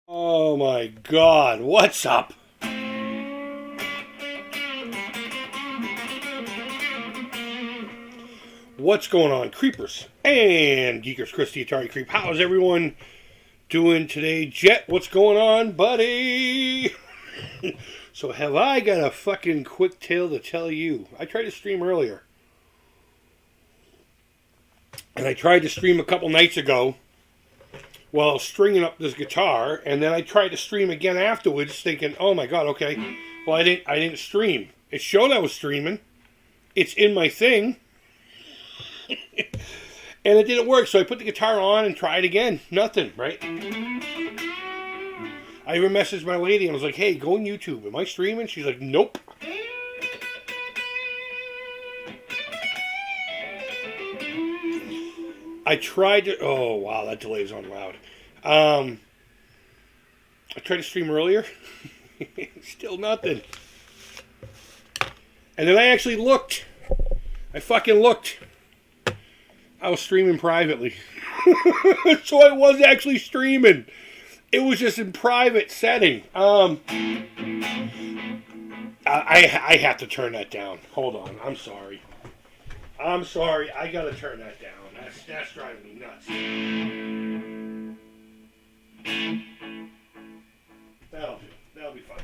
Oh my god, what's up? What's going on, creepers and geekers? Chris the Atari Creep. How's everyone doing today? Jet, what's going on, buddy? So have I got a fucking quick tale to tell you. I tried to stream earlier. And I tried to stream a couple nights ago while I was stringing up this guitar, and then I tried to stream again afterwards, thinking, "Oh my god, okay." Well, I didn't stream. It showed I was streaming. It's in my thing, and it didn't work. So I put the guitar on and tried again. Nothing, right? I even messaged my lady and I was like, "Hey, go on YouTube. Am I streaming?" She's like, "Nope." I tried to. Oh wow, that delay's on loud. I tried to stream earlier. Still nothing. And then I actually looked. I fucking looked. I was streaming privately. So I was actually streaming. It was just in private setting. I have to turn that down. Hold on. I'm sorry. I gotta turn that down. That's driving me nuts. That'll do. That'll be fine.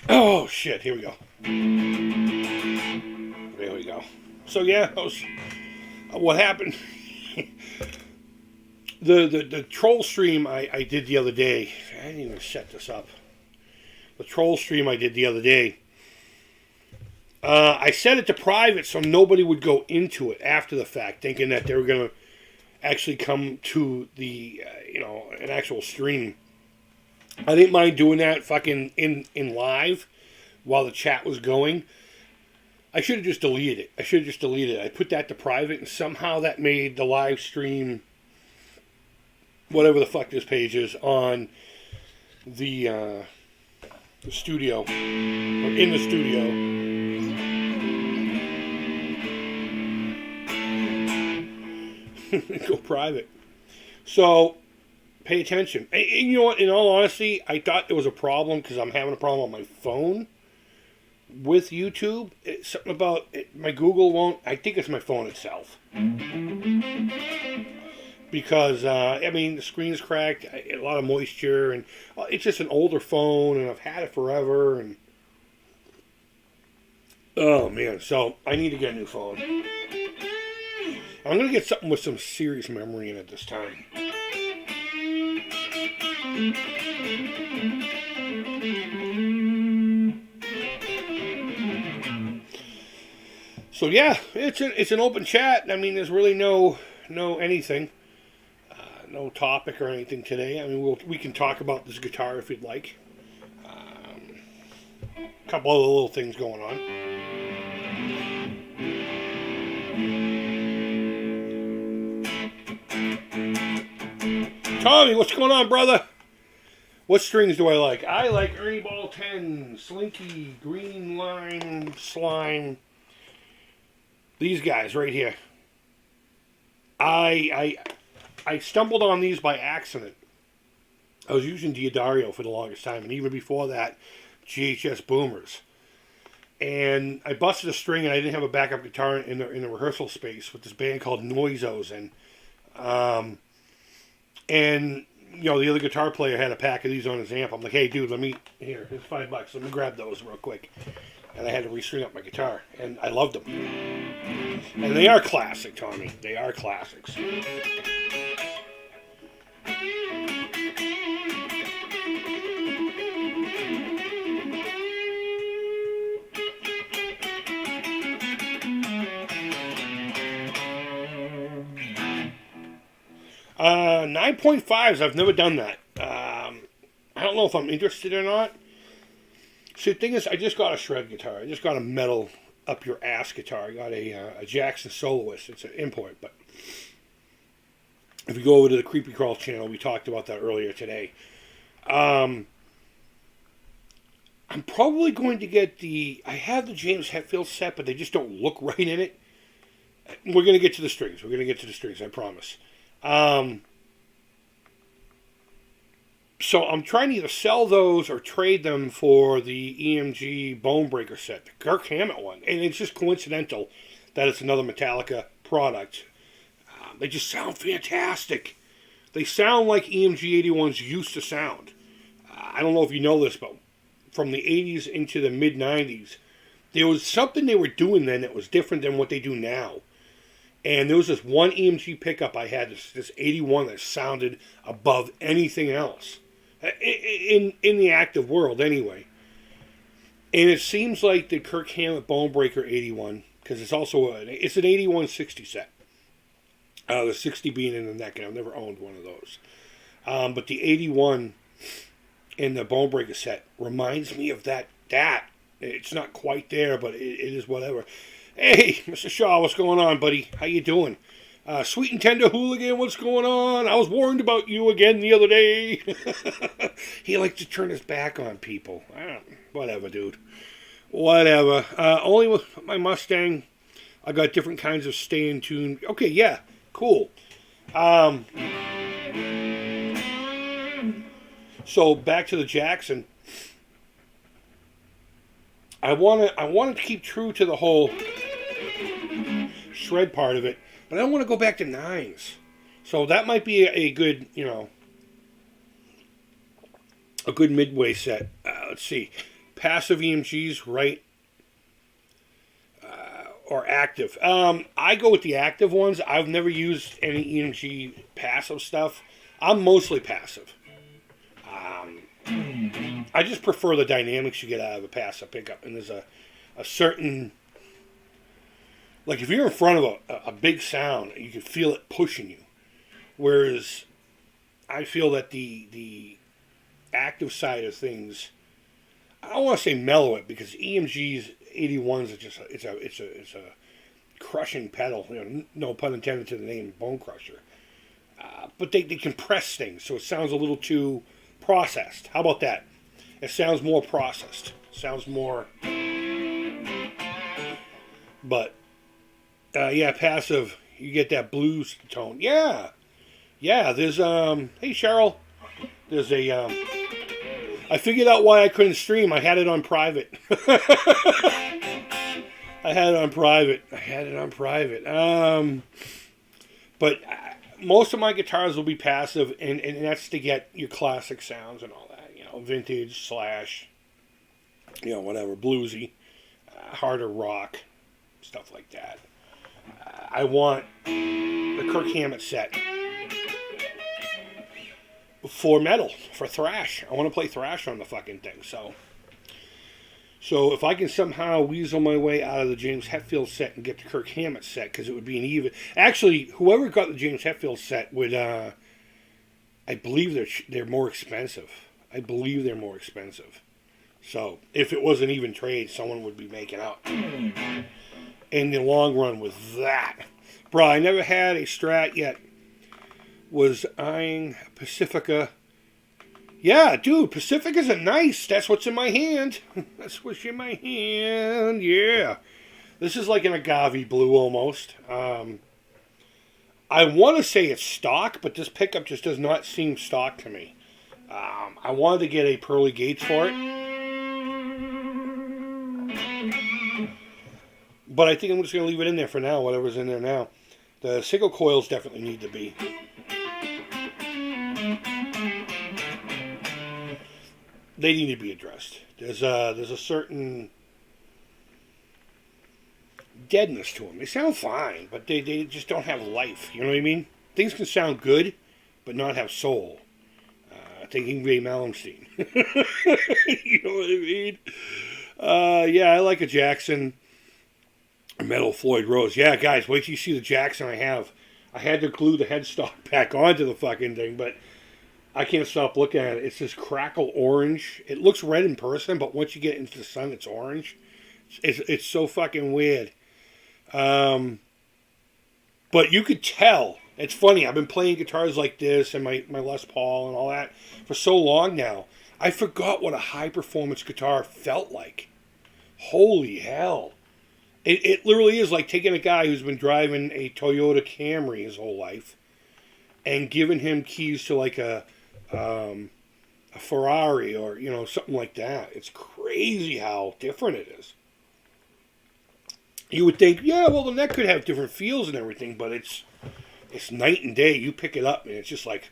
Oh shit! Here we go. There we go. So yeah, what happened? the troll stream I did the other day. I didn't even set this up. The troll stream I did the other day. I set it to private so nobody would go into it after the fact, thinking that they were going to actually come to the, an actual stream. I didn't mind doing that fucking in live while the chat was going. I should have just deleted it. I put that to private, and somehow that made the live stream, whatever the fuck this page is, on the studio, or in the studio. Go private. So, pay attention. And you know what? In all honesty, I thought there was a problem because I'm having a problem on my phone with YouTube. It's something about it, my Google won't. I think it's my phone itself. Because, the screen's cracked, a lot of moisture, and it's just an older phone, and I've had it forever, and oh man, so I need to get a new phone. I'm going to get something with some serious memory in it this time. So yeah, it's an open chat. I mean, there's really no anything. No topic or anything today. I mean, we can talk about this guitar if you'd like. A couple other little things going on. Tommy, what's going on, brother? What strings do I like? I like Ernie Ball 10, Slinky, Green Line, Slime. These guys right here. I stumbled on these by accident. I was using Diodario for the longest time, and even before that, GHS Boomers. And I busted a string, and I didn't have a backup guitar in the rehearsal space with this band called Noisos, and the other guitar player had a pack of these on his amp. I'm like, "Hey, dude, here's $5. Let me grab those real quick." And I had to restring up my guitar, and I loved them. And they are classic, Tommy. They are classics. 9.5s, I've never done that. I don't know if I'm interested or not. See, the thing is, I just got a shred guitar. I just got a metal up your ass guitar. I got a Jackson Soloist. It's an import, but if you go over to the Creepy Crawl channel, we talked about that earlier today. I'm probably going to get I have the James Hetfield set, but they just don't look right in it. We're going to get to the strings. I promise. Um, so I'm trying to either sell those or trade them for the EMG Bone Breaker set, the Kirk Hammett one. And it's just coincidental that it's another Metallica product. They just sound fantastic. They sound like EMG 81s used to sound. I don't know if you know this, but from the 80s into the mid 90s, there was something they were doing then that was different than what they do now. And there was this one EMG pickup I had, this 81 that sounded above anything else. In the active world, anyway. And it seems like the Kirk Hammett Bone Breaker 81, because it's also it's an 8160 set. The 60 being in the neck, and I've never owned one of those. But the 81 in the Bone Breaker set reminds me of that. It's not quite there, but it is whatever. Hey, Mr. Shaw, what's going on, buddy? How you doing? Sweet and Tender Hooligan, what's going on? I was warned about you again the other day. He likes to turn his back on people. Whatever, dude. Whatever. Only with my Mustang, I got different kinds of stay in tune. Okay, yeah, cool. So back to the Jackson. I wanted to keep true to the whole shred part of it, but I don't want to go back to nines. So that might be a good, a good midway set. Let's see. Passive EMGs, right? Or active. I go with the active ones. I've never used any EMG passive stuff. I'm mostly passive. I just prefer the dynamics you get out of a passive pickup. And there's a certain... Like, if you're in front of a big sound, you can feel it pushing you. Whereas, I feel that the active side of things... I don't want to say mellow it, because EMG's 81s are just... It's a crushing pedal. No pun intended to the name Bone Crusher. But they compress things, so it sounds a little too processed. How about that? It sounds more processed. Sounds more... But... yeah, passive. You get that blues tone. Yeah. There's Hey Cheryl. There's a I figured out why I couldn't stream. I had it on private. I had it on private. But most of my guitars will be passive, and that's to get your classic sounds and all that. Vintage / whatever, bluesy, harder rock, stuff like that. I want the Kirk Hammett set for metal, for thrash. I want to play thrash on the fucking thing. So if I can somehow weasel my way out of the James Hetfield set and get the Kirk Hammett set, because it would be an even... Actually, whoever got the James Hetfield set would... I believe they're more expensive. So if it was an even trade, someone would be making out in the long run with that. Bro, I never had a Strat yet. Was eyeing Pacifica. Yeah, dude, Pacificas are nice. That's what's in my hand. Yeah. This is like an agave blue almost. I want to say it's stock, but this pickup just does not seem stock to me. I wanted to get a Pearly Gates for it. But I think I'm just going to leave it in there for now, whatever's in there now. The single coils definitely need to be. They need to be addressed. There's a certain deadness to them. They sound fine, but they just don't have life. You know what I mean? Things can sound good, but not have soul. Thinking Ray Malmsteen. You know what I mean? Yeah, I like a Jackson. Metal Floyd Rose. Yeah, guys, wait till you see the Jackson I have. I had to glue the headstock back onto the fucking thing, but I can't stop looking at it. It's this crackle orange. It looks red in person, but once you get into the sun, it's orange. It's so fucking weird. But you could tell. It's funny. I've been playing guitars like this and my Les Paul and all that for so long now. I forgot what a high-performance guitar felt like. Holy hell. It literally is like taking a guy who's been driving a Toyota Camry his whole life and giving him keys to like a Ferrari or, you know, something like that. It's crazy how different it is. You would think, yeah, well, the neck could have different feels and everything, but it's night and day. You pick it up and it's just like,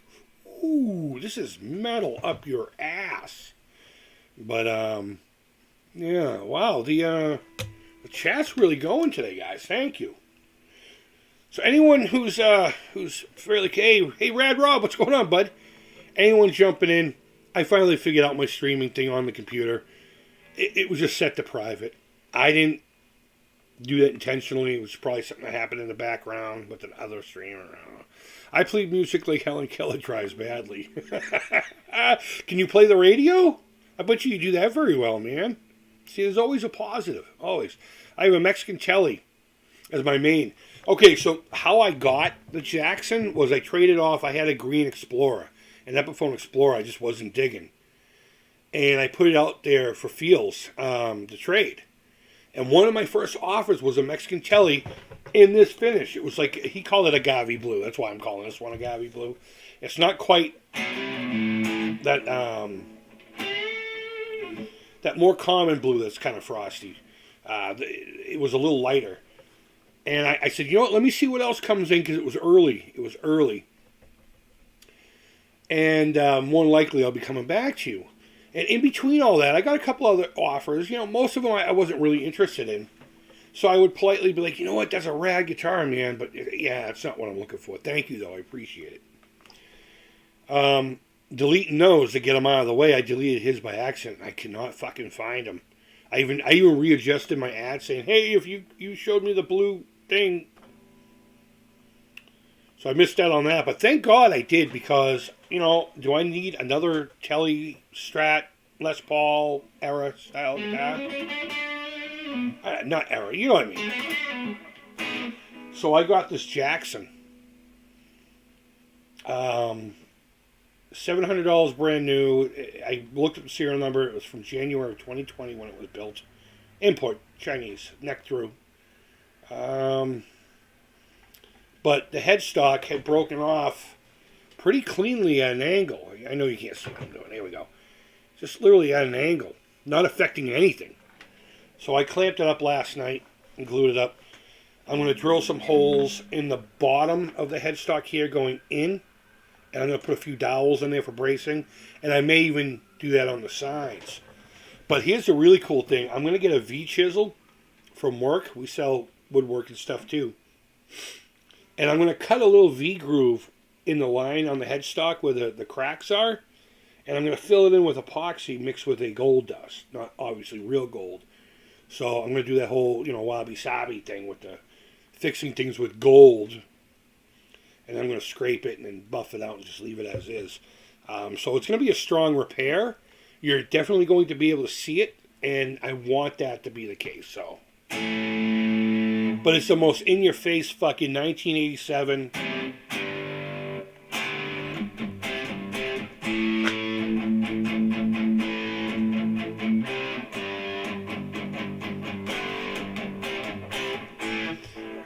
ooh, this is metal up your ass. But yeah, wow, the chat's really going today, guys. Thank you. So anyone who's fairly, hey, Rad Rob, what's going on, bud? Anyone jumping in? I finally figured out my streaming thing on the computer. It was just set to private. I didn't do that intentionally. It was probably something that happened in the background with another streamer. I don't know. I play music like Helen Keller tries badly. Can you play the radio? I bet you do that very well, man. See, there's always a positive. Always. I have a Mexican telly as my main. Okay, so how I got the Jackson was I traded off. I had a green Explorer. An Epiphone Explorer I just wasn't digging. And I put it out there for feels to trade. And one of my first offers was a Mexican telly in this finish. It was like, he called it agave blue. That's why I'm calling this one agave blue. It's not quite that that more common blue that's kind of frosty. It was a little lighter. And I said, you know what, let me see what else comes in because it was early. It was early. And more than likely I'll be coming back to you. And in between all that, I got a couple other offers. You know, most of them I wasn't really interested in. So I would politely be like, you know what, that's a rad guitar, man. But yeah, that's not what I'm looking for. Thank you, though. I appreciate it. Deleting those to get them out of the way. I deleted his by accident. I cannot fucking find them. I even readjusted my ad saying, hey, if you showed me the blue thing. So I missed out on that. But thank God I did because, you know, do I need another Telly Strat Les Paul era style guitar? Not era, you know what I mean. So I got this Jackson. $700 brand new. I looked at the serial number. It was from January of 2020 when it was built. Import, Chinese, neck through. But the headstock had broken off pretty cleanly at an angle. I know you can't see what I'm doing. Here we go. Just literally at an angle. Not affecting anything. So I clamped it up last night and glued it up. I'm going to drill some holes in the bottom of the headstock here going in. And I'm going to put a few dowels in there for bracing. And I may even do that on the sides. But here's the really cool thing. I'm going to get a V-chisel from work. We sell woodwork and stuff too. And I'm going to cut a little V-groove in the line on the headstock where the cracks are. And I'm going to fill it in with epoxy mixed with a gold dust. Not obviously real gold. So I'm going to do that whole, you know, wabi-sabi thing with the fixing things with gold. And I'm going to scrape it and then buff it out and just leave it as is. So it's going to be a strong repair. You're definitely going to be able to see it. And I want that to be the case. So, but it's the most in-your-face fucking 1987...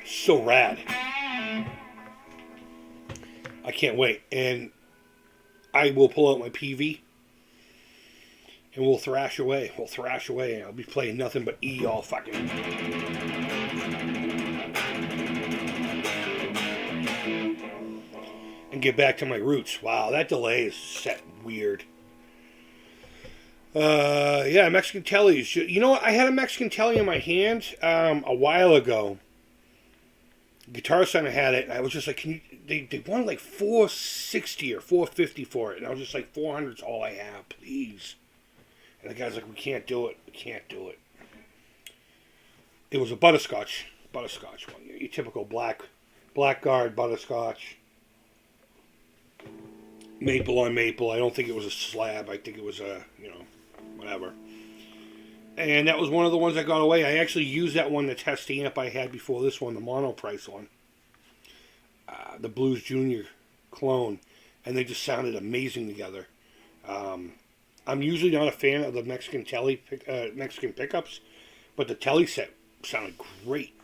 so rad. I can't wait. And I will pull out my PV and we'll thrash away. We'll thrash away. I'll be playing nothing but E all fucking. And get back to my roots. Wow, that delay is set weird. Yeah, Mexican tellies. You know what? I had a Mexican telly in my hand a while ago. Guitar Center had it, and I was just like, they wanted like $460 or $450 for it, and I was just like, $400's all I have, please. And the guy's like, we can't do it, It was a butterscotch one, your typical blackguard butterscotch, maple on maple. I don't think it was a slab. I think it was a, whatever. And that was one of the ones I got away. I actually used that one to test the amp I had before this one, the mono price one. The Blues Junior clone. And they just sounded amazing together. I'm usually not a fan of the Mexican Mexican pickups. But the telly set sounded great.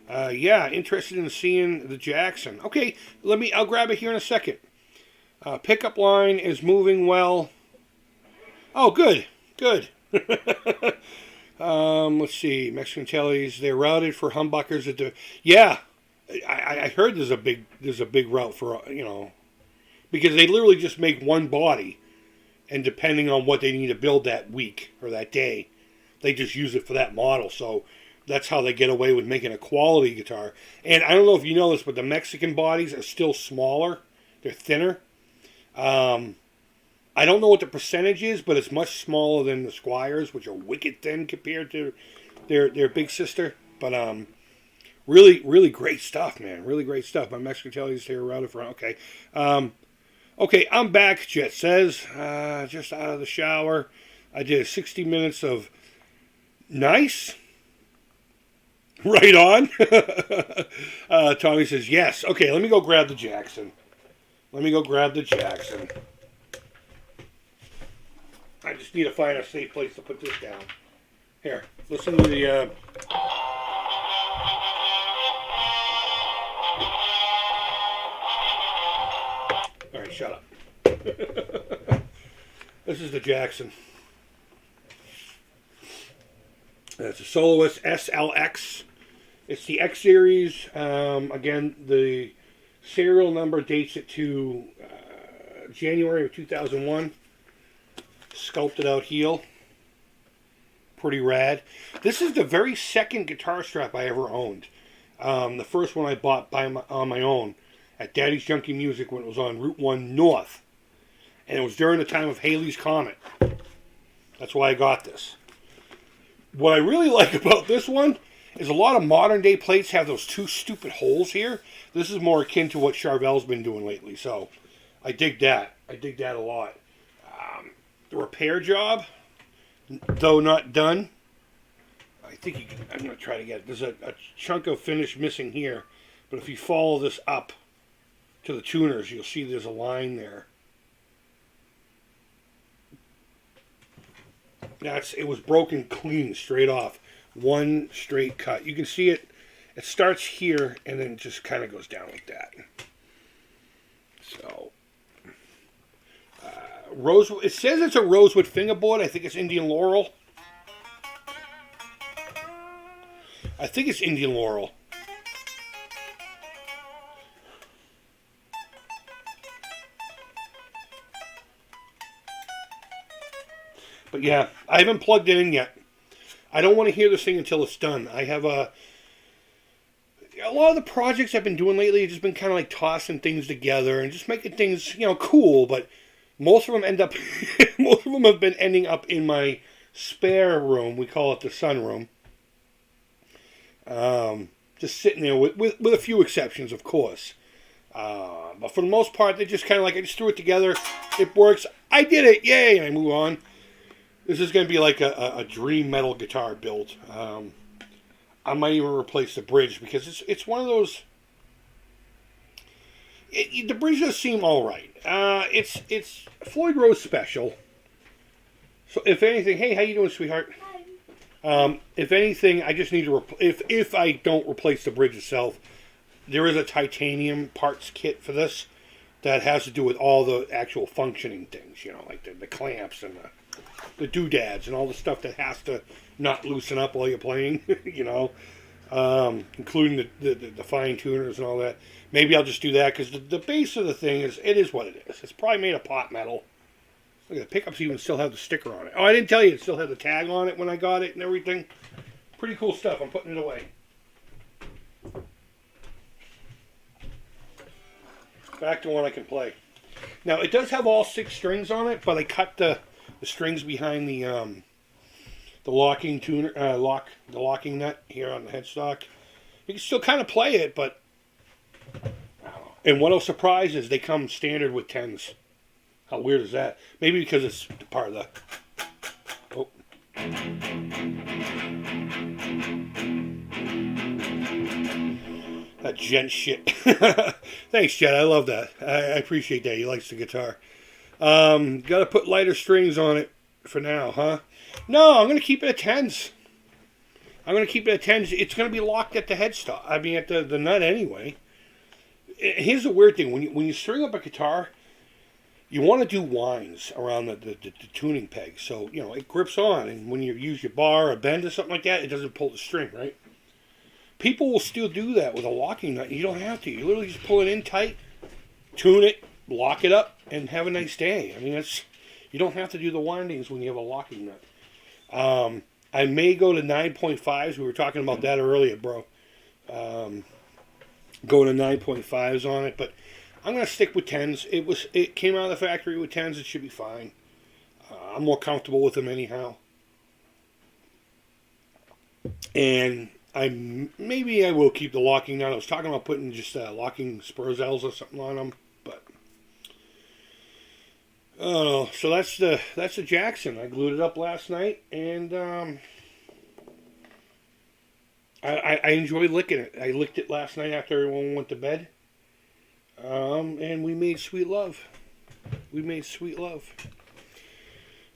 Yeah, interested in seeing the Jackson. Okay, I'll grab it here in a second. Pickup line is moving well. Oh, good. Let's see. Mexican tellies, they're routed for humbuckers at the. Yeah, I heard there's a big route for because they literally just make one body, and depending on what they need to build that week or that day, they just use it for that model. So that's how they get away with making a quality guitar. And I don't know if you know this, but the Mexican bodies are still smaller. They're thinner. I don't know what the percentage is, but it's much smaller than the Squires, which are wicked thin compared to their big sister. But really, really great stuff, man. Really great stuff. My Mexican tellies here routed for. Okay. Okay, I'm back, Jet says. Just out of the shower. I did 60 minutes of nice. Right on. Tommy says, yes. Okay, let me go grab the Jackson. I just need to find a safe place to put this down. Here, listen to the... All right, shut up. This is the Jackson. It's a Soloist SLX. It's the X series. Again, the serial number dates it to January of 2001. Sculpted out heel. Pretty rad. This is the very second guitar strap I ever owned. The first one I bought on my own at Daddy's Junkie Music when it was on Route 1 North. And it was during the time of Halley's Comet. That's why I got this. What I really like about this one is a lot of modern day plates have those two stupid holes here. This is more akin to what Charvel's been doing lately. So I dig that. A lot. The repair job, though not done, I'm going to try to get it. There's a chunk of finish missing here. But if you follow this up to the tuners, you'll see there's a line there. It was broken clean, straight off. One straight cut. You can see it. It starts here and then just kind of goes down like that. So, rosewood. It says it's a rosewood fingerboard. I think it's Indian Laurel. But yeah, I haven't plugged it in yet. I don't want to hear this thing until it's done. I have a lot of the projects I've been doing lately have just been kind of like tossing things together and just making things, cool. But most of them have been ending up in my spare room. We call it the sunroom. Just sitting there with a few exceptions, of course. But for the most part, they're just kind of like, I just threw it together. It works. I did it. Yay. And I move on. This is going to be like a dream metal guitar build. I might even replace the bridge because it's one of those. The bridge does seem all right. It's Floyd Rose special. So if anything, hey, how you doing, sweetheart? Hi. If anything, I just need to if I don't replace the bridge itself, there is a titanium parts kit for this that has to do with all the actual functioning things. Like the clamps and the doodads and all the stuff that has to not loosen up while you're playing, including the fine tuners and all that. Maybe I'll just do that because the base of the thing is what it is. It's probably made of pot metal. Look at the pickups even still have the sticker on it. Oh, I didn't tell you it still had the tag on it when I got it and everything. Pretty cool stuff. I'm putting it away. Back to one I can play. Now it does have all 6 strings on it, but I cut the strings behind the locking tuner, the locking nut here on the headstock. You can still kind of play it, but I don't know. And what will surprise is they come standard with 10s. How weird is that? Maybe because it's part of the. Oh. That gent shit. Thanks, Jet. I love that. I appreciate that. He likes the guitar. Got to put lighter strings on it for now, huh? No, I'm going to keep it at 10s. I'm going to keep it at 10s. It's going to be locked at the headstock. I mean, at the nut anyway. Here's the weird thing. When you string up a guitar, you want to do winds around the tuning peg. So, it grips on. And when you use your bar or bend or something like that, it doesn't pull the string, right? People will still do that with a locking nut. You don't have to. You literally just pull it in tight, tune it, lock it up, and have a nice day. I mean, you don't have to do the windings when you have a locking nut. I may go to 9.5s. We were talking about that earlier, bro. Going to 9.5s on it, but I'm going to stick with 10s. It came out of the factory with 10s. It should be fine. I'm more comfortable with them anyhow. And maybe I will keep the locking nut. I was talking about putting just locking Spurzels or something on them, but oh, so that's the Jackson. I glued it up last night, and I enjoy licking it. I licked it last night after everyone went to bed, and we made sweet love.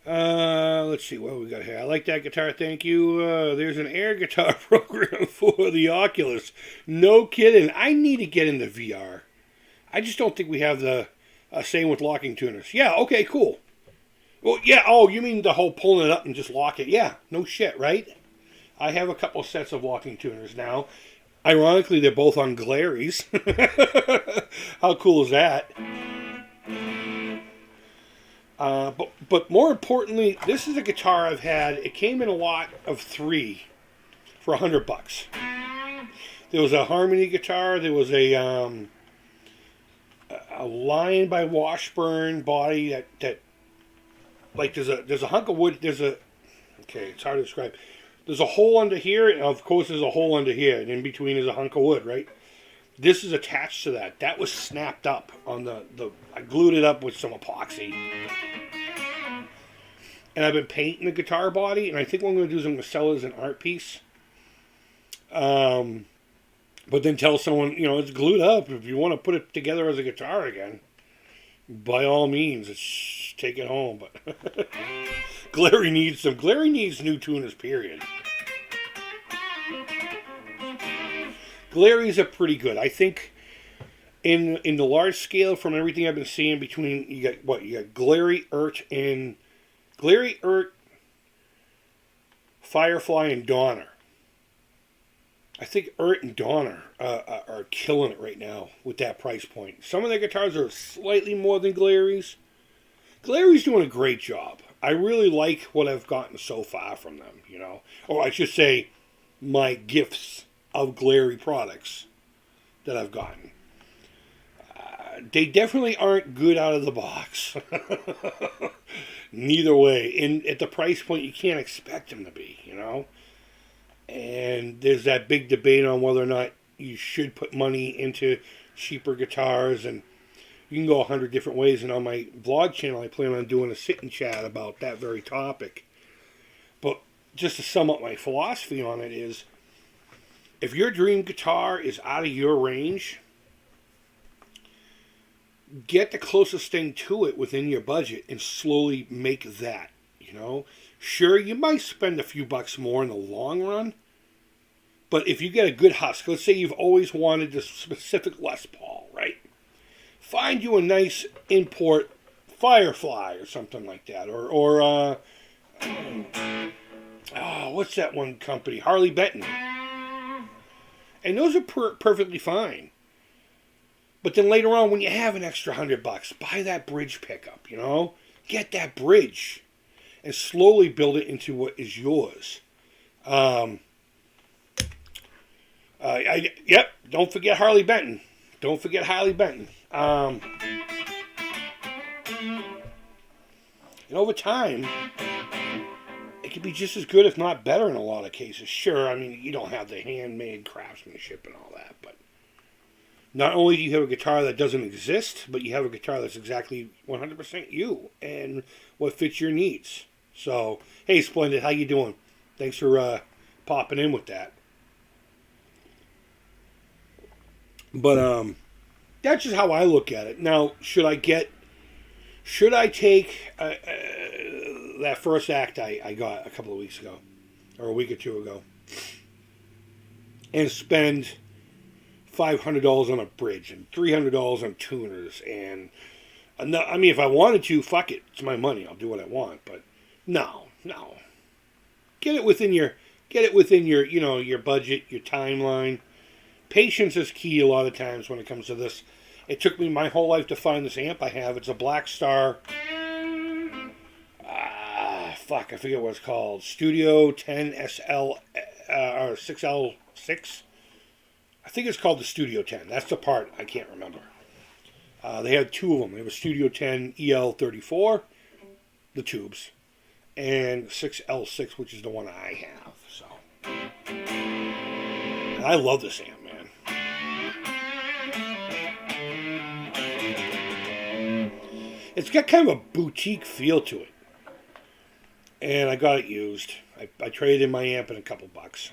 Let's see what we got here. I like that guitar, thank you. There's an air guitar program for the Oculus. No kidding. I need to get into VR. I just don't think we have the same with locking tuners. Yeah, okay, cool. Well, yeah, oh, you mean the whole pulling it up and just lock it? Yeah, no shit, right? I have a couple sets of locking tuners now. Ironically, they're both on Glaries. How cool is that? But more importantly, this is a guitar I've had. It came in a lot of 3 for $100. There was a Harmony guitar. There was a Lion by Washburn body that like there's a hunk of wood. Okay, it's hard to describe. There's a hole under here, and of course there's a hole under here, and in between is a hunk of wood, right? This is attached to that. That was snapped up on I glued it up with some epoxy. And I've been painting the guitar body, and I think what I'm going to do is I'm going to sell it as an art piece. But then tell someone, it's glued up. If you want to put it together as a guitar again, by all means, take it home. But Glary needs new tuners, period. Glaries are pretty good. I think in the large scale, from everything I've been seeing, between you got Glary, Firefly, and Donner. I think and Donner are killing it right now with that price point. Some of their guitars are slightly more than Glary's. Glary's doing a great job. I really like what I've gotten so far from them, Or I should say, my gifts of Glary products that I've gotten. They definitely aren't good out of the box. Neither way. And at the price point, you can't expect them to be, And there's that big debate on whether or not you should put money into cheaper guitars, and you can go 100 different ways. And on my vlog channel, I plan on doing a sit and chat about that very topic. But just to sum up my philosophy on it is, if your dream guitar is out of your range, get the closest thing to it within your budget and slowly make that, Sure, you might spend a few bucks more in the long run, but if you get a good husk, let's say you've always wanted this specific Les Paul, right? Find you a nice import Firefly or something like that, or what's that one company? Harley Benton. And those are perfectly fine. But then later on, when you have an extra $100, buy that bridge pickup, Get that bridge and slowly build it into what is yours. Don't forget Harley Benton. And over time, it could be just as good, if not better, in a lot of cases. Sure, I mean, you don't have the handmade craftsmanship and all that, but not only do you have a guitar that doesn't exist, but you have a guitar that's exactly 100% you and what fits your needs. So, hey, Splendid, how you doing? Thanks for popping in with that. But that's just how I look at it. Now, should I take that first act I got a couple of weeks ago, or a week or two ago? and spend $500 on a bridge and $300 on tuners. And I mean, if I wanted to, fuck it, it's my money. I'll do what I want. But no. Get it within your your budget, your timeline. Patience is key a lot of times when it comes to this. It took me my whole life to find this amp I have. It's a Black Star. I forget what it's called. Studio 10 SL or 6L6. I think it's called the Studio 10. That's the part I can't remember. They had two of them. They have a Studio 10 EL34, the tubes, and 6L6, which is the one I have. So, and I love this amp, man. It's got kind of a boutique feel to it. And I got it used. I traded in my amp in a couple bucks.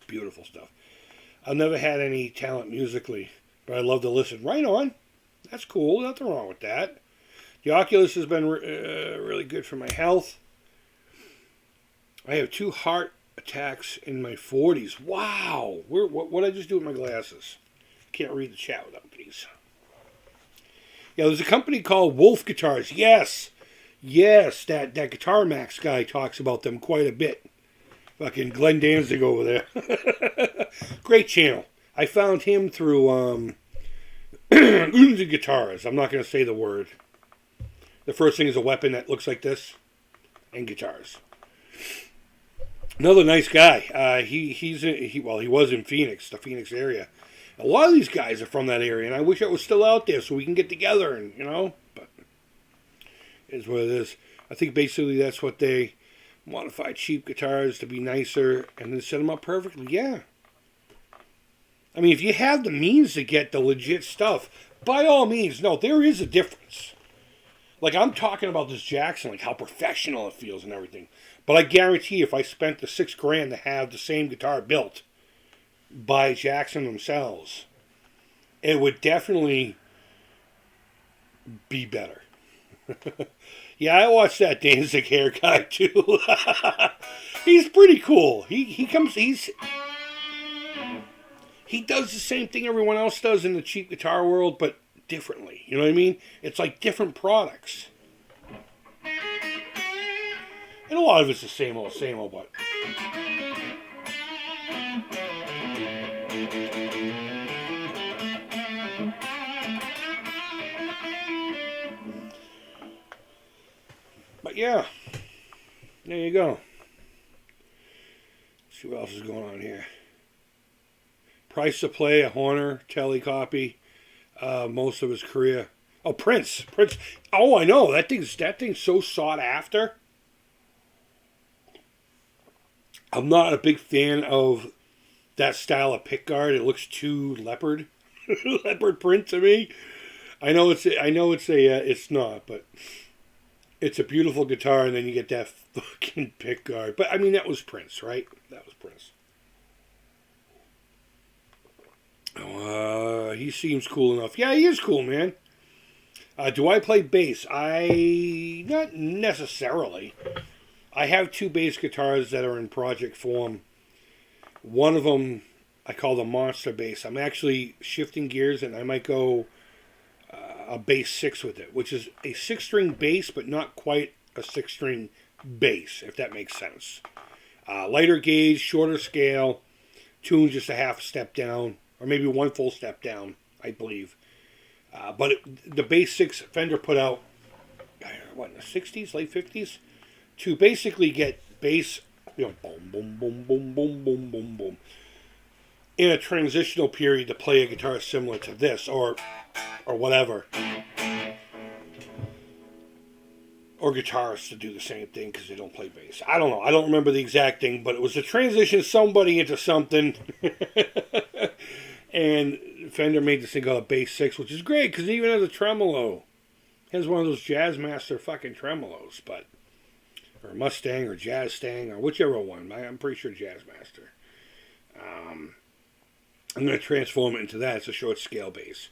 Beautiful stuff. I've never had any talent musically, but I love to listen. Right on. That's cool. Nothing wrong with that. The Oculus has been really good for my health. I have 2 heart attacks in my 40s. Wow. What did I just do with my glasses? Can't read the chat without these. Yeah, there's a company called Wolf Guitars. Yes, that Guitar Max guy talks about them quite a bit. Fucking Glenn Danzig over there. Great channel. I found him through Unzi Guitars. I'm not going to say the word. The first thing is a weapon that looks like this. And guitars. Another nice guy. He was in Phoenix, the Phoenix area. A lot of these guys are from that area, and I wish I was still out there so we can get together and, but it is what it is. I think basically that's what they modified cheap guitars to be nicer and then set them up perfectly. Yeah. I mean, if you have the means to get the legit stuff, by all means, no, there is a difference. Like, I'm talking about this Jackson, like how professional it feels and everything. But I guarantee if I spent the $6,000 to have the same guitar built by Jackson themselves, it would definitely be better. Yeah, I watched that Danzig hair guy too. He's pretty cool. He does the same thing everyone else does in the cheap guitar world, but differently. You know what I mean? It's like different products. And a lot of it's the same old, but yeah, there you go. Let's see what else is going on here. Price to play, a Horner, Telly copy, most of his career. Oh, Prince. Oh, I know, that thing's so sought after. I'm not a big fan of that style of pickguard. It looks too leopard print to me. I know it's not, but it's a beautiful guitar, and then you get that fucking pickguard. But I mean, that was Prince, right? That was Prince. He seems cool enough. Yeah, he is cool, man. Do I play bass? Not necessarily. I have 2 bass guitars that are in project form. One of them I call the Monster Bass. I'm actually shifting gears, and I might go a bass 6 with it, which is a 6-string bass, but not quite a 6-string bass, if that makes sense. Lighter gauge, shorter scale, tuned just a half step down, or maybe 1 full step down, I believe. But the bass 6 Fender put out, in the 60s, late 50s, to basically get bass, boom, boom, boom, boom, boom, boom, boom, boom, in a transitional period to play a guitar similar to this, or whatever. Or guitarists to do the same thing because they don't play bass. I don't know. I don't remember the exact thing, but it was to transition somebody into something. And Fender made this thing called a Bass 6, which is great because it even has a tremolo. It has one of those Jazzmaster fucking tremolos, or Mustang or Jazz Stang or whichever one. I'm pretty sure Jazzmaster. I'm going to transform it into that. It's a short scale bass.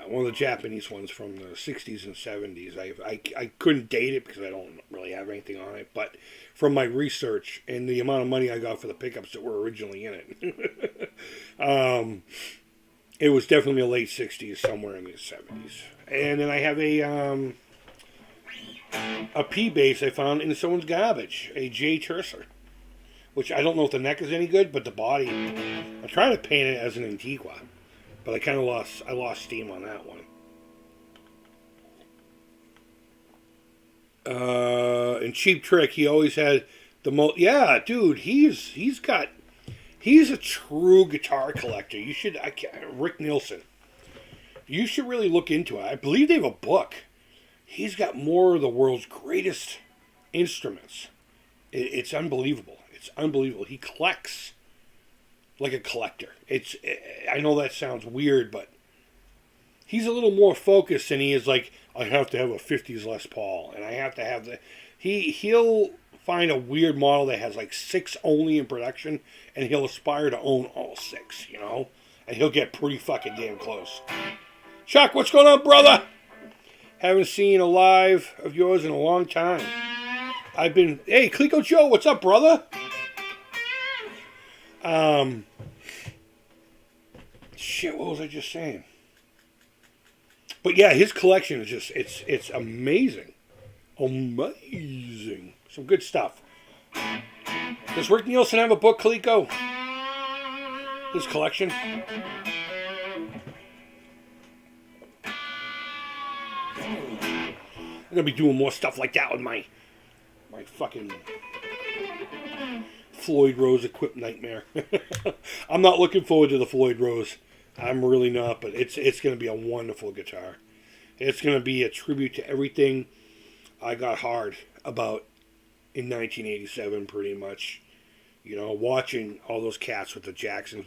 One of the Japanese ones from the 60s and 70s. I couldn't date it because I don't really have anything on it, but from my research and the amount of money I got for the pickups that were originally in it, it was definitely a late 60s, somewhere in the 70s. And then I have a P bass I found in someone's garbage, a J Tercer, which I don't know if the neck is any good, but the body, I'm trying to paint it as an Antigua. But I kind of lost steam on that one. And Cheap Trick, he always had the most. Yeah, dude, he's a true guitar collector. You should, Rick Nielsen. You should really look into it. I believe they have a book. He's got more of the world's greatest instruments. It's unbelievable. It's unbelievable. He collects like a collector. I know that sounds weird, but he's a little more focused than he is like, I have to have a 50s Les Paul, and I have to have he'll find a weird model that has like 6 only in production, and he'll aspire to own all 6, and he'll get pretty fucking damn close. Chuck, what's going on, brother? Haven't seen a live of yours in a long time. Hey, Clico Joe, what's up, brother? Shit, what was I just saying? But yeah, his collection is just, it's amazing. Amazing. Some good stuff. Does Rick Nielsen have a book, Clico? His collection? I'm gonna be doing more stuff like that with my fucking Floyd Rose equipped nightmare. I'm not looking forward to the Floyd Rose. I'm really not, but it's going to be a wonderful guitar. It's going to be a tribute to everything I got hard about in 1987, pretty much. Watching all those cats with the Jacksons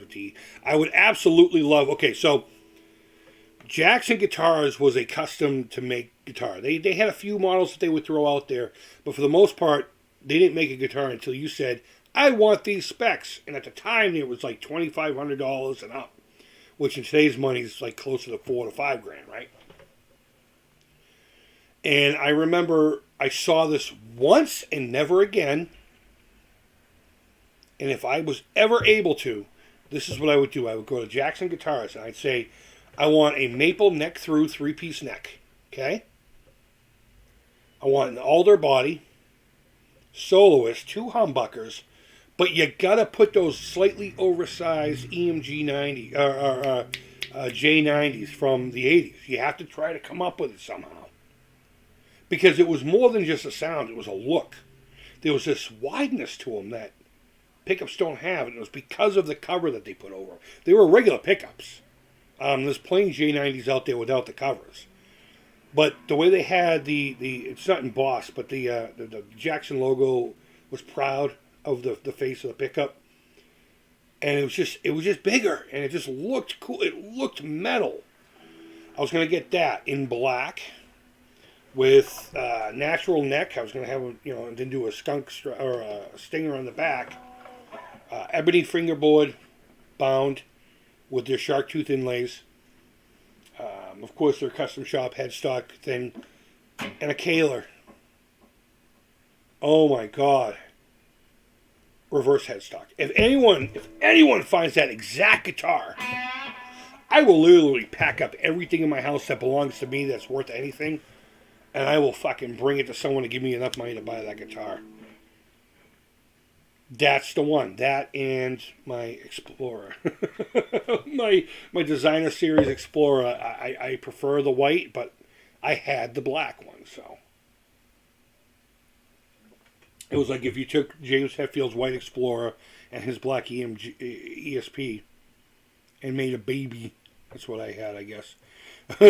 I would absolutely love. Okay, so Jackson Guitars was a custom to make guitar. They had a few models that they would throw out there, but for the most part, they didn't make a guitar until you said, I want these specs. And at the time, it was like $2,500 and up, which in today's money is like closer to $4,000 to $5,000, right? And I remember I saw this once and never again. And if I was ever able to, this is what I would do. I would go to Jackson Guitars and I'd say, I want a maple neck through 3-piece neck. Okay? I want an alder body, soloist, 2 humbuckers, but you gotta put those slightly oversized EMG 90 or J90s from the 80s. You have to try to come up with it somehow. Because it was more than just a sound, it was a look. There was this wideness to them that pickups don't have, and it was because of the cover that they put over them. They were regular pickups. There's plain J90s out there without the covers. But the way they had it's not embossed, but the Jackson logo was proud of the face of the pickup. And it was just bigger, and it just looked cool. It looked metal. I was going to get that in black with natural neck. I was going to have and then do a skunk or a stinger on the back. Ebony fingerboard bound with their shark tooth inlays. Of course, their custom shop headstock thing, and a Kaler. Oh my God! Reverse headstock. If anyone finds that exact guitar, I will literally pack up everything in my house that belongs to me that's worth anything, and I will fucking bring it to someone to give me enough money to buy that guitar. That's the one. That and my Explorer. my Designer Series Explorer. I prefer the white, but I had the black one, so. It was like if you took James Hetfield's white Explorer and his black ESP and made a baby. That's what I had, I guess.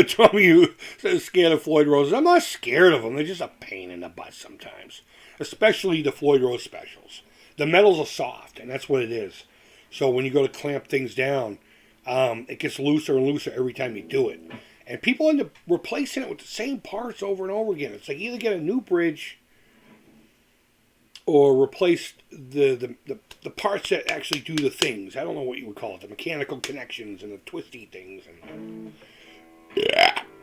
Tommy, who says scared of Floyd Roses. I'm not scared of them. They're just a pain in the butt sometimes. Especially the Floyd Rose specials. The metals are soft, and that's what it is. So when you go to clamp things down, it gets looser and looser every time you do it. And people end up replacing it with the same parts over and over again. It's like either get a new bridge or replace the parts that actually do the things. I don't know what you would call it. The mechanical connections and the twisty things. And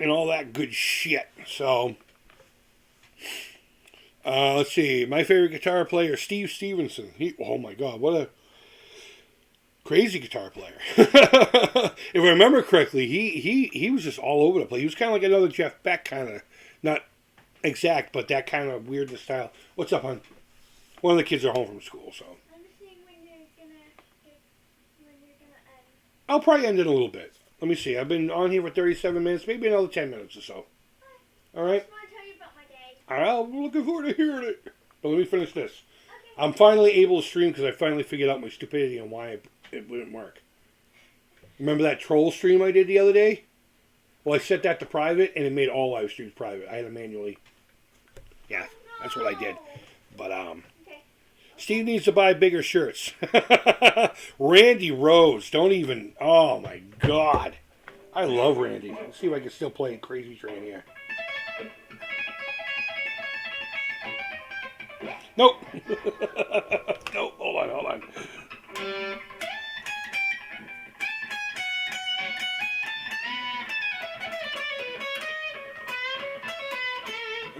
and all that good shit. So, let's see. My favorite guitar player, Steve Stevenson. Oh my God, what a crazy guitar player. If I remember correctly, he was just all over the place. He was kind of like another Jeff Beck, kind of, not exact, but that kind of weirdness style. What's up, hon? One of the kids are home from school, so. I'm just seeing when you're gonna end. I'll probably end it a little bit. Let me see. I've been on here for 37 minutes, maybe another 10 minutes or so. All right? I just want to tell you about my day. I'm looking forward to hearing it. But let me finish this. Okay. I'm finally able to stream because I finally figured out my stupidity and why it wouldn't work. Remember that troll stream I did the other day? Well, I set that to private, and it made all live streams private. I had to manually... Yeah, that's what I did. But, Okay. Steve needs to buy bigger shirts. Randy Rose. Don't even... Oh, my God. I love Randy. Let's see if I can still play Crazy Train here. Nope. Nope. Hold on.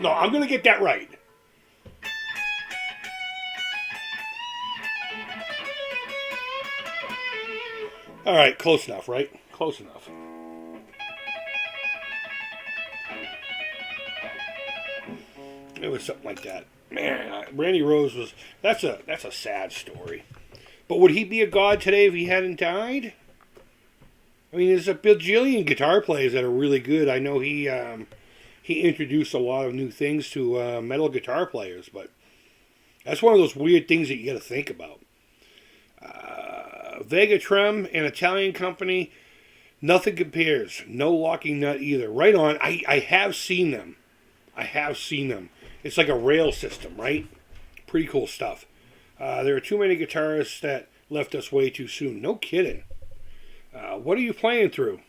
No, I'm going to get that right. All right, close enough, right? Close enough. It was something like that. Man, Randy Rose was... That's a sad story. But would he be a god today if he hadn't died? I mean, there's a bajillion guitar players that are really good. I know he introduced a lot of new things to metal guitar players, but that's one of those weird things that you got to think about. Vega Trem, an Italian company, nothing compares. No locking nut either. Right on. I have seen them. It's like a rail system, right? Pretty cool stuff. There are too many guitarists that left us way too soon. No kidding. What are you playing through?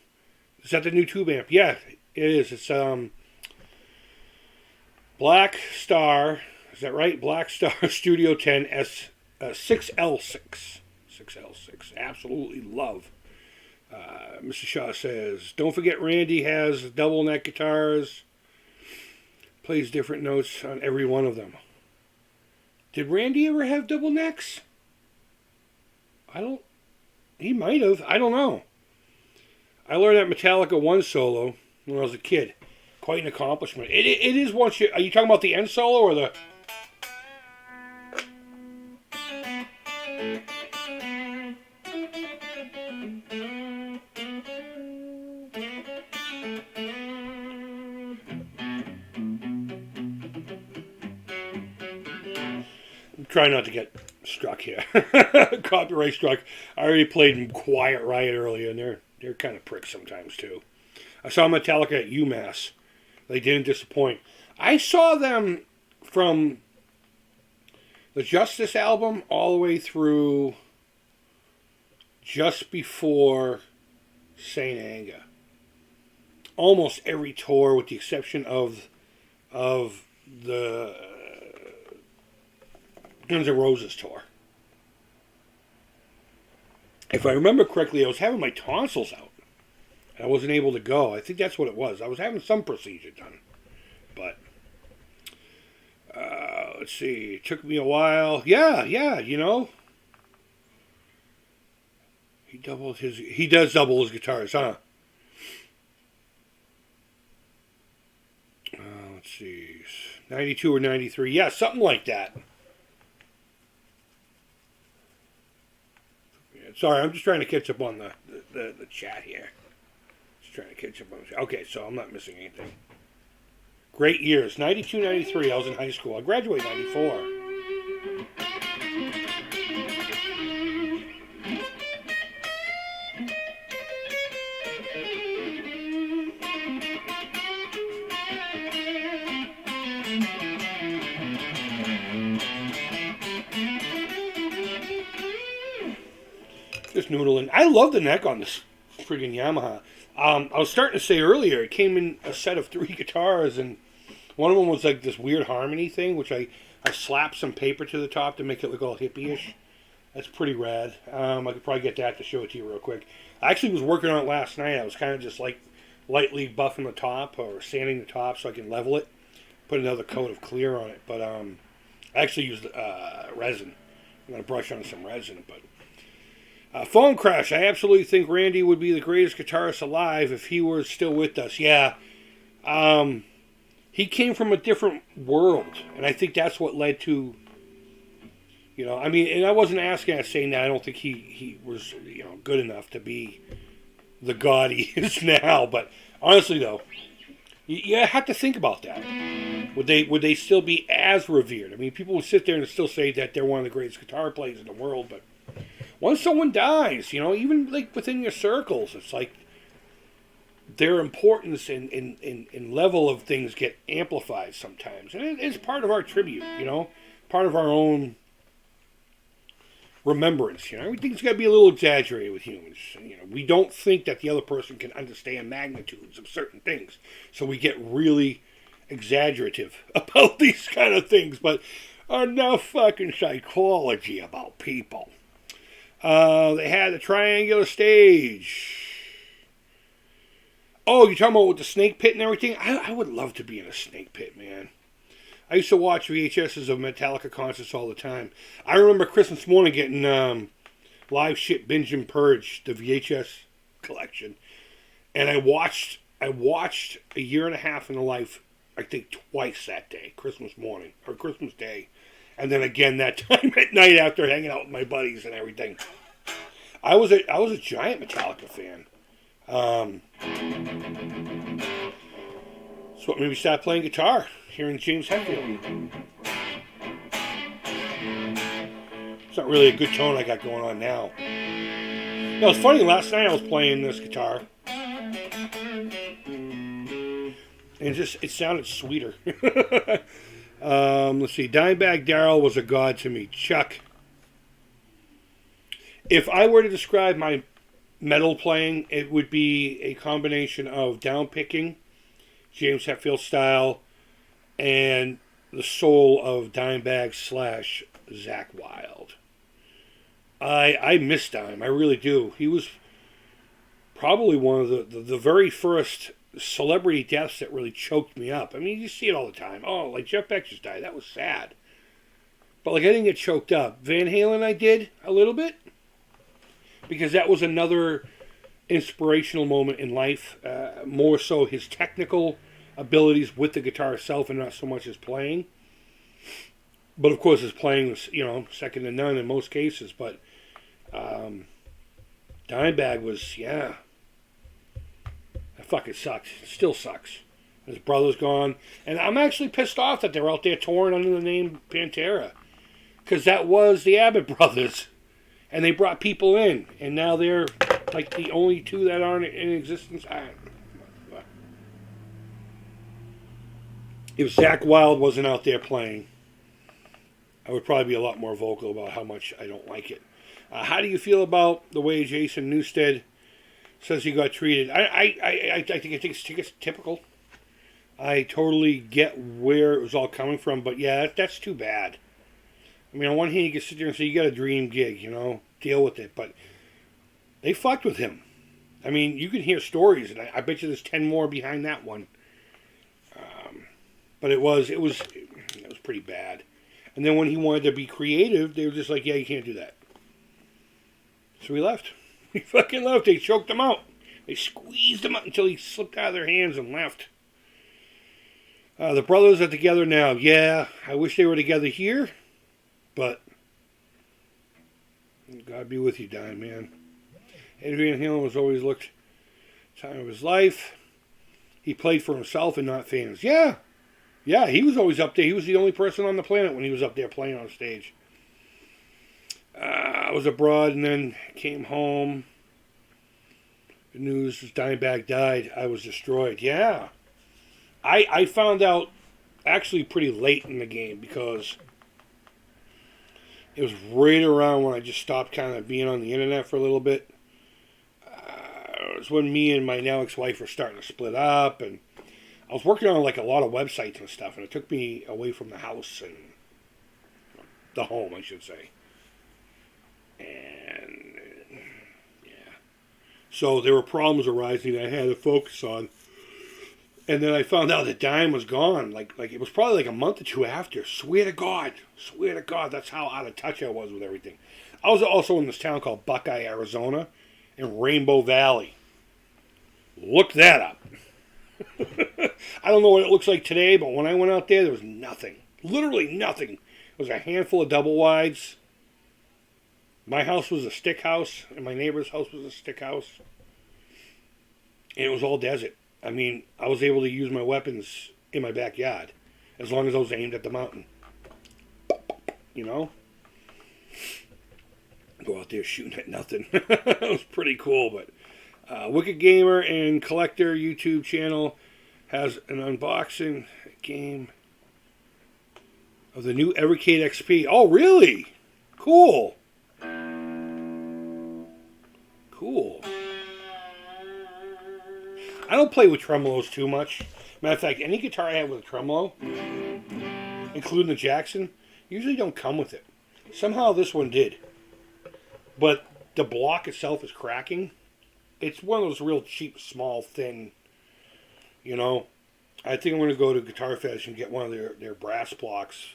Is that the new tube amp? Yeah, it is. It's Black Star. Is that right? Black Star Studio 10 S 6L6. 6L6. Absolutely love. Mr. Shaw says, don't forget Randy has double neck guitars. Plays different notes on every one of them. Did Randy ever have double necks? He might have. I don't know. I learned that Metallica 1 solo when I was a kid. Quite an accomplishment. It is once you... Are you talking about the end solo or the... Try not to get struck here. Copyright struck. I already played Quiet Riot earlier, and they're kind of pricks sometimes too. I saw Metallica at UMass. They didn't disappoint. I saw them from the Justice album all the way through just before Saint Anger. Almost every tour, with the exception of the Guns N' Roses tour. If I remember correctly, I was having my tonsils out. I wasn't able to go. I think that's what it was. I was having some procedure done. But, let's see. It took me a while. Yeah, you know. He does double his guitars, huh? Let's see. 92 or 93. Yeah, something like that. Sorry, I'm just trying to catch up on the chat here. Just trying to catch up on the... Okay, so I'm not missing anything. Great years. 92, 93. I was in high school. I graduated in 94. Just noodling. I love the neck on this friggin' Yamaha. I was starting to say earlier, it came in a set of 3 guitars, and one of them was like this weird harmony thing, which I slapped some paper to the top to make it look all hippie-ish. That's pretty rad. I could probably get that to show it to you real quick. I actually was working on it last night. I was kind of just like lightly buffing the top or sanding the top so I can level it. Put another coat of clear on it. But I actually used resin. I'm going to brush on some resin. But phone crash. I absolutely think Randy would be the greatest guitarist alive if he were still with us. Yeah. He came from a different world. And I think that's what led to... You know, I mean, and I wasn't saying that I don't think he was, good enough to be the god he is now. But honestly, though, you have to think about that. Would they still be as revered? I mean, people would sit there and still say that they're one of the greatest guitar players in the world. But once someone dies, even like within your circles, it's like their importance and level of things get amplified sometimes. And it's part of our tribute, part of our own remembrance. Everything's got to be a little exaggerated with humans. We don't think that the other person can understand magnitudes of certain things, so we get really exaggerative about these kind of things. But enough fucking psychology about people. They had a triangular stage. Oh, you're talking about with the snake pit and everything? I would love to be in a snake pit, man. I used to watch VHSs of Metallica concerts all the time. I remember Christmas morning getting Live Shit Binge and Purge, the VHS collection. And I watched a year and a half in the life, I think twice that day, Christmas morning, or Christmas Day. And then again that time at night after hanging out with my buddies and everything. I was a giant Metallica fan. So what made me start playing guitar? Hearing James Hetfield. It's not really a good tone I got going on now. It's funny, last night I was playing this guitar. And it sounded sweeter. Let's see. Dimebag Darrell was a god to me. Chuck. If I were to describe my metal playing, it would be a combination of downpicking, James Hetfield style, and the soul of Dimebag / Zakk Wylde. I miss Dime. I really do. He was probably one of the very first celebrity deaths that really choked me up. I mean, you see it all the time. Oh, like Jeff Beck just died. That was sad. But like I didn't get choked up. Van Halen I did a little bit. Because that was another inspirational moment in life. More so his technical abilities with the guitar itself and not so much his playing. But of course his playing was, second to none in most cases. But Dimebag was, that fucking sucks. It still sucks. His brother's gone. And I'm actually pissed off that they're out there touring under the name Pantera. Because that was the Abbott brothers. And they brought people in. And now they're like the only two that aren't in existence. If Zakk Wylde wasn't out there playing, I would probably be a lot more vocal about how much I don't like it. How do you feel about the way Jason Newsted says he got treated? I think it's typical. I totally get where it was all coming from, but yeah, that's too bad. I mean, on one hand, you can sit there and say, you got a dream gig, deal with it, but they fucked with him. I mean, you can hear stories, and I bet you there's 10 more behind that one. But it was pretty bad. And then when he wanted to be creative, they were just like, yeah, you can't do that. So he left. He fucking left. They choked him out. They squeezed him out until he slipped out of their hands and left. The brothers are together now. Yeah, I wish they were together here, but God be with you, Dime, man. Eddie Van Halen was always looked time of his life. He played for himself and not fans. Yeah, he was always up there. He was the only person on the planet when he was up there playing on stage. I was abroad and then came home. The news was Dimebag died. I was destroyed. Yeah. I found out actually pretty late in the game because it was right around when I just stopped kind of being on the internet for a little bit. It was when me and my now ex-wife were starting to split up, and I was working on like a lot of websites and stuff, and it took me away from the house and the home, I should say. And yeah, So there were problems arising that I had to focus on. And then I found out the dime was gone. Like it was probably like a month or two after. Swear to God, that's how out of touch I was with everything. I was also in this town called Buckeye, Arizona, in Rainbow Valley. Look that up. I don't know what it looks like today, but when I went out there was nothing. Literally nothing. It was a handful of double wides. My house was a stick house, and my neighbor's house was a stick house. And it was all desert. I mean, I was able to use my weapons in my backyard, as long as I was aimed at the mountain. You know? Go out there shooting at nothing. It was pretty cool, but Wicked Gamer and Collector YouTube channel has an unboxing game of the new Evercade XP. Oh, really? Cool. Cool. I don't play with tremolos too much. Matter of fact, any guitar I have with a tremolo, including the Jackson, usually don't come with it. Somehow this one did. But the block itself is cracking. It's one of those real cheap, small, thin, you know. I think I'm going to go to Guitar Fetish and get one of their brass blocks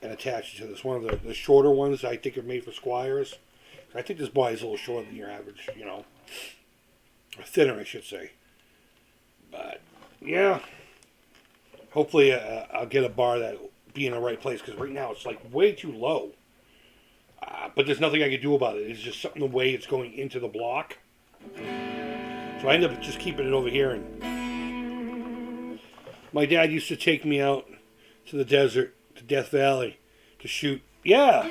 and attach it to this. One of the shorter ones I think are made for Squires. I think this body's a little shorter than your average, you know. Or thinner, I should say. But, yeah. Hopefully I'll get a bar that'll be in the right place. Because right now it's like way too low. But there's nothing I can do about it. It's just something the way it's going into the block. So I end up just keeping it over here. And my dad used to take me out to the desert, to Death Valley, to shoot. Yeah.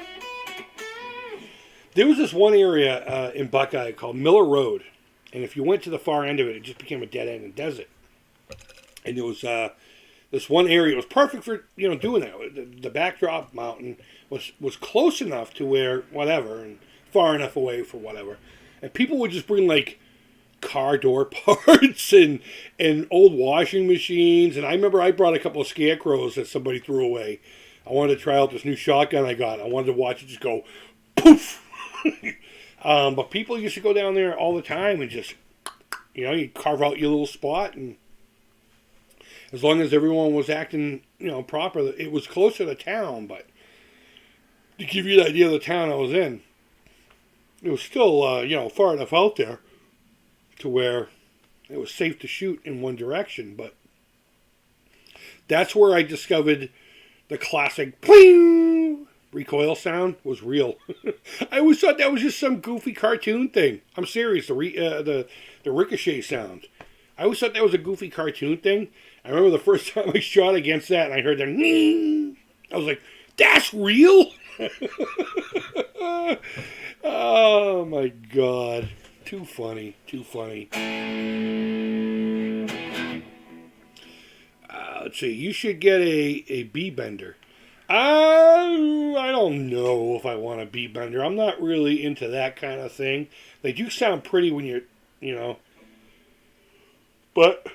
There was this one area in Buckeye called Miller Road. And if you went to the far end of it, it just became a dead end in desert. And there was this one area. It was perfect for doing that. The backdrop mountain was close enough to where whatever, and far enough away for whatever. And people would just bring like car door parts and old washing machines. And I remember I brought a couple of scarecrows that somebody threw away. I wanted to try out this new shotgun I got. I wanted to watch it just go poof. But people used to go down there all the time and just, you carve out your little spot, and as long as everyone was acting, proper, it was closer to town. But to give you an idea of the town I was in, it was still, far enough out there to where it was safe to shoot in one direction. But that's where I discovered the classic pling recoil sound was real. I always thought that was just some goofy cartoon thing. I'm serious. The ricochet sound. I always thought that was a goofy cartoon thing. I remember the first time I shot against that and I heard that ning. I was like, that's real? Oh my God. Too funny. Let's see. You should get a B-bender. I don't know if I want a B-bender. I'm not really into that kind of thing. They do sound pretty when you're, But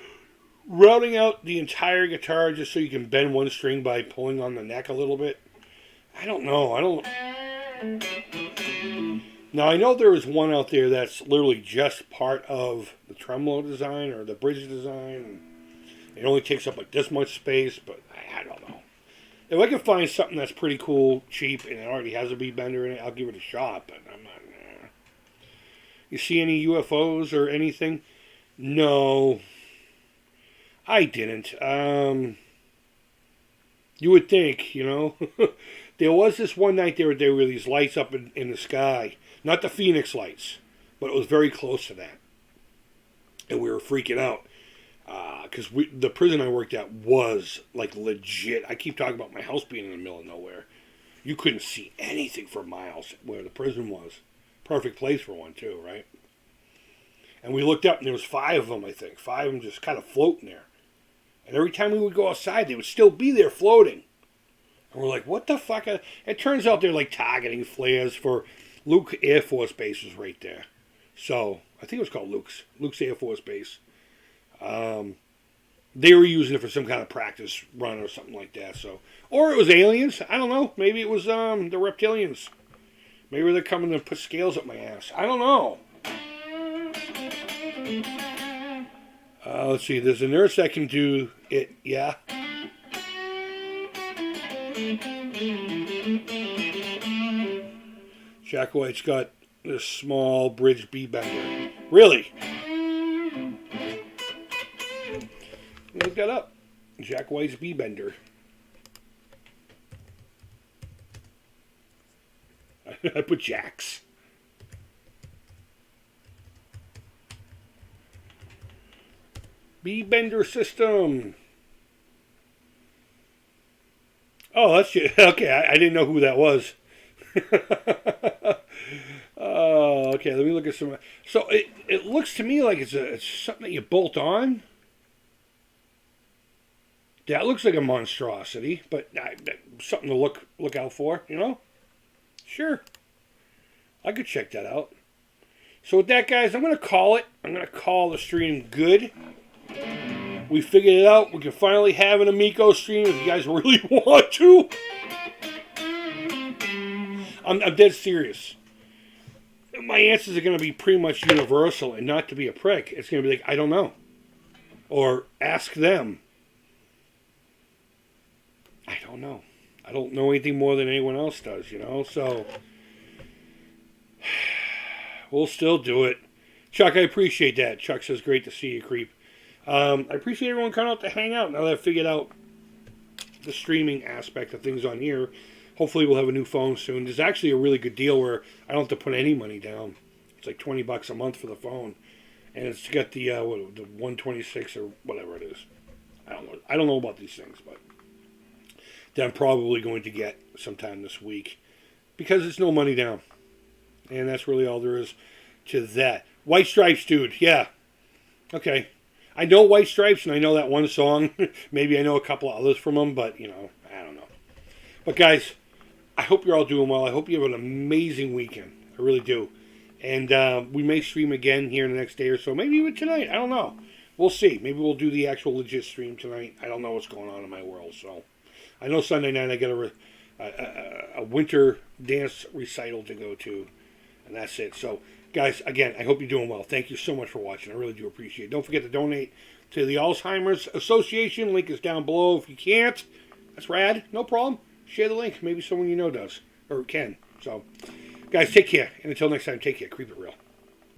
routing out the entire guitar just so you can bend one string by pulling on the neck a little bit, I don't know. Now, I know there is one out there that's literally just part of the tremolo design or the bridge design. It only takes up like this much space, but I don't know. If I can find something that's pretty cool, cheap, and it already has a B-bender in it, I'll give it a shot, but I'm not... You see any UFOs or anything? No. I didn't. You would think, There was this one night there were these lights up in the sky. Not the Phoenix lights, but it was very close to that. And we were freaking out. Because the prison I worked at was, like, legit. I keep talking about my house being in the middle of nowhere. You couldn't see anything for miles where the prison was. Perfect place for one, too, right? And we looked up, and there was 5 of them, I think. 5 of them just kind of floating there. And every time we would go outside, they would still be there floating. And we're like, what the fuck? It turns out they're, like, targeting flares for Luke Air Force Base was right there. So, I think it was called Luke's Air Force Base. They were using it for some kind of practice run or something like that. So, or it was aliens. I don't know. Maybe it was the reptilians. Maybe they're coming to put scales up my ass. I don't know. Let's see. There's a nurse that can do it. Yeah. Jack White's got this small bridge B bender. Really? Look that up. Jack White's B bender. I put Jack's. B bender system. Oh, that's you. Okay. I didn't know who that was. Oh, okay. Let me look at some. So it looks to me like it's something that you bolt on. That looks like a monstrosity, but something to look out for, you know? Sure. I could check that out. So with that, guys, I'm going to call it. I'm going to call the stream good. We figured it out. We can finally have an Amico stream if you guys really want to. I'm dead serious. My answers are going to be pretty much universal, and not to be a prick. It's going to be like, I don't know. Or ask them. I don't know. I don't know anything more than anyone else does, you know? So, we'll still do it. Chuck, I appreciate that. Chuck says, great to see you, Creep. I appreciate everyone coming out to hang out now that I've figured out the streaming aspect of things on here. Hopefully we'll have a new phone soon. There's actually a really good deal where I don't have to put any money down. It's like $20 a month for the phone. And it's got the 126 or whatever it is. I don't know about these things, but that I'm probably going to get sometime this week because it's no money down. And that's really all there is to that. White Stripes, dude. Yeah. Okay. I know White Stripes, and I know that one song. Maybe I know a couple of others from them, but, you know, I don't know. But, guys, I hope you're all doing well. I hope you have an amazing weekend. I really do. And we may stream again here in the next day or so. Maybe even tonight. I don't know. We'll see. Maybe we'll do the actual legit stream tonight. I don't know what's going on in my world, so. I know Sunday night I got a winter dance recital to go to, and that's it. So, guys, again, I hope you're doing well. Thank you so much for watching. I really do appreciate it. Don't forget to donate to the Alzheimer's Association. Link is down below. If you can't, that's rad. No problem. Share the link. Maybe someone you know does or can. So, guys, take care. And until next time, take care. Creep it real.